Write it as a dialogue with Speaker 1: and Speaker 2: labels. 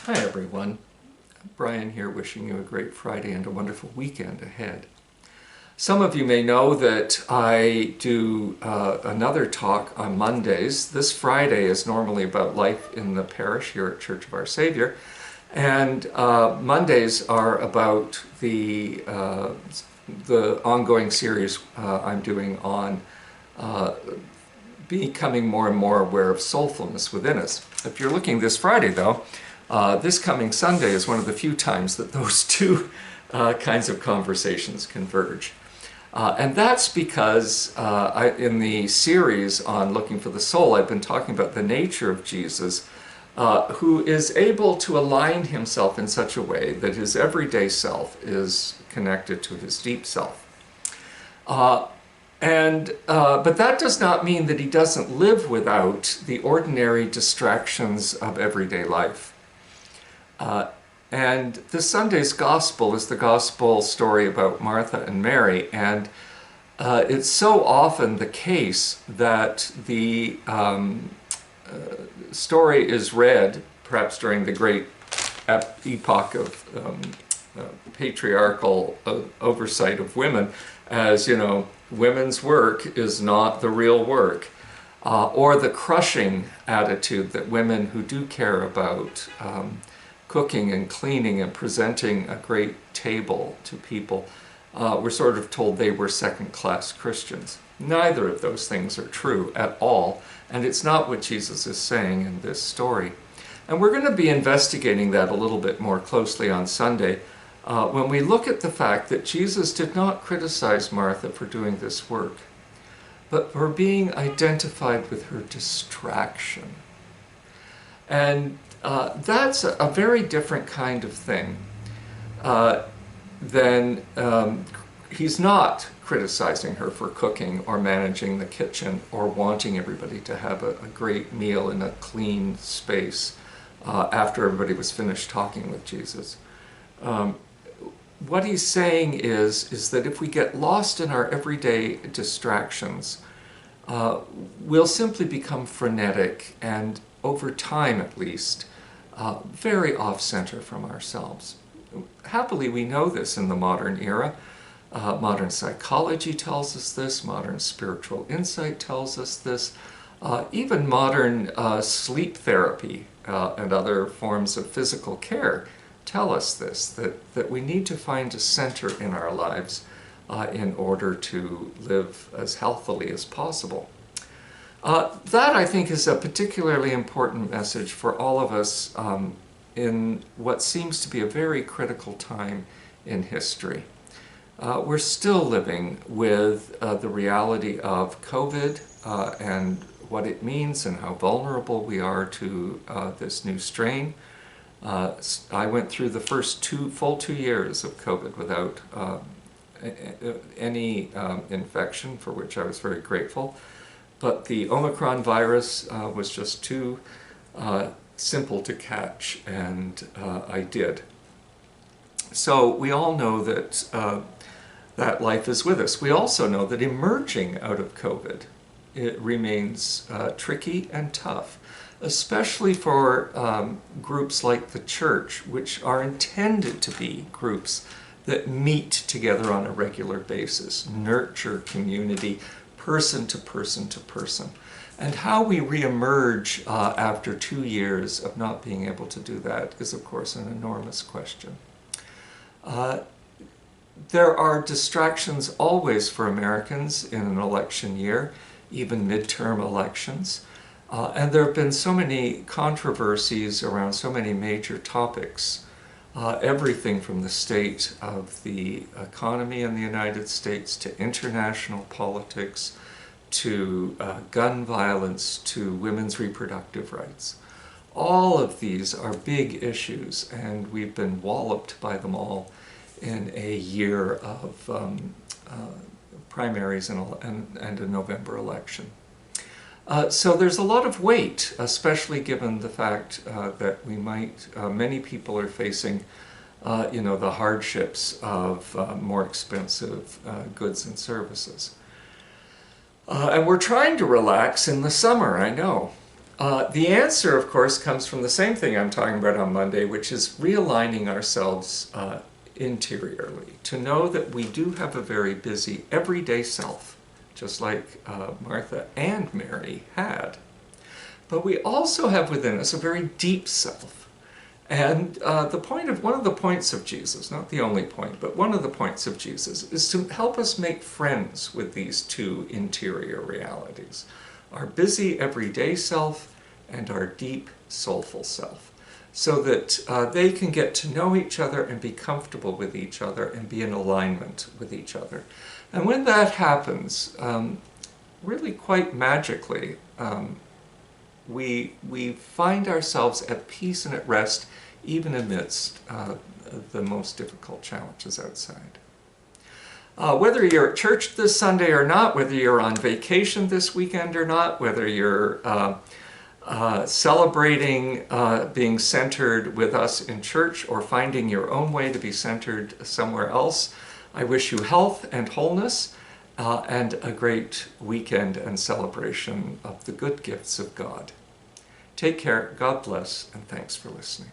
Speaker 1: Hi everyone, Brian here wishing you a great Friday and a wonderful weekend ahead. Some of you may know that I do another talk on Mondays. This Friday is normally about life in the parish here at Church of Our Savior, and Mondays are about the ongoing series I'm doing on becoming more and more aware of soulfulness within us. If you're looking this Friday though, this coming Sunday is one of the few times that those two kinds of conversations converge. And that's because in the series on Looking for the Soul, I've been talking about the nature of Jesus, who is able to align himself in such a way that his everyday self is connected to his deep self. But that does not mean that he doesn't live without the ordinary distractions of everyday life. And this Sunday's gospel is the gospel story about Martha and Mary, and it's so often the case that the story is read, perhaps during the great epoch of patriarchal oversight of women, as, you know, women's work is not the real work, or the crushing attitude that women who do care about cooking and cleaning and presenting a great table to people were sort of told they were second-class Christians. Neither of those things are true at all, and it's not what Jesus is saying in this story. And we're going to be investigating that a little bit more closely on Sunday when we look at the fact that Jesus did not criticize Martha for doing this work, but for being identified with her distraction. And that's a very different kind of thing than he's not criticizing her for cooking or managing the kitchen or wanting everybody to have a great meal in a clean space after everybody was finished talking with Jesus. What he's saying is that if we get lost in our everyday distractions, we'll simply become frenetic and, over time at least, very off-center from ourselves. Happily, we know this in the modern era. Modern psychology tells us this, modern spiritual insight tells us this, even modern sleep therapy and other forms of physical care tell us this, that we need to find a center in our lives in order to live as healthily as possible. That, I think, is a particularly important message for all of us in what seems to be a very critical time in history. We're still living with the reality of COVID and what it means and how vulnerable we are to this new strain. I went through the first full 2 years of COVID without any infection, for which I was very grateful. But the Omicron virus was just too simple to catch, and I did. So we all know that that life is with us. We also know that emerging out of COVID, it remains tricky and tough, especially for groups like the church, which are intended to be groups that meet together on a regular basis, nurture community, person to person to person. And how we reemerge after 2 years of not being able to do that is, of course, an enormous question. There are distractions always for Americans in an election year, even midterm elections. And there have been so many controversies around so many major topics. Everything from the state of the economy in the United States to international politics to gun violence to women's reproductive rights. All of these are big issues, and we've been walloped by them all in a year of primaries and a November election. So there's a lot of weight, especially given the fact that many people are facing, the hardships of more expensive goods and services. And we're trying to relax in the summer, I know. The answer, of course, comes from the same thing I'm talking about on Monday, which is realigning ourselves interiorly, to know that we do have a very busy everyday self, just like Martha and Mary had. But we also have within us a very deep self. And one of the points of Jesus, not the only point, but one of the points of Jesus, is to help us make friends with these two interior realities, our busy everyday self and our deep soulful self, so that they can get to know each other and be comfortable with each other and be in alignment with each other. And when that happens, really quite magically, we find ourselves at peace and at rest, even amidst the most difficult challenges outside. Whether you're at church this Sunday or not, whether you're on vacation this weekend or not, whether you're celebrating being centered with us in church or finding your own way to be centered somewhere else, I wish you health and wholeness and a great weekend and celebration of the good gifts of God. Take care, God bless, and thanks for listening.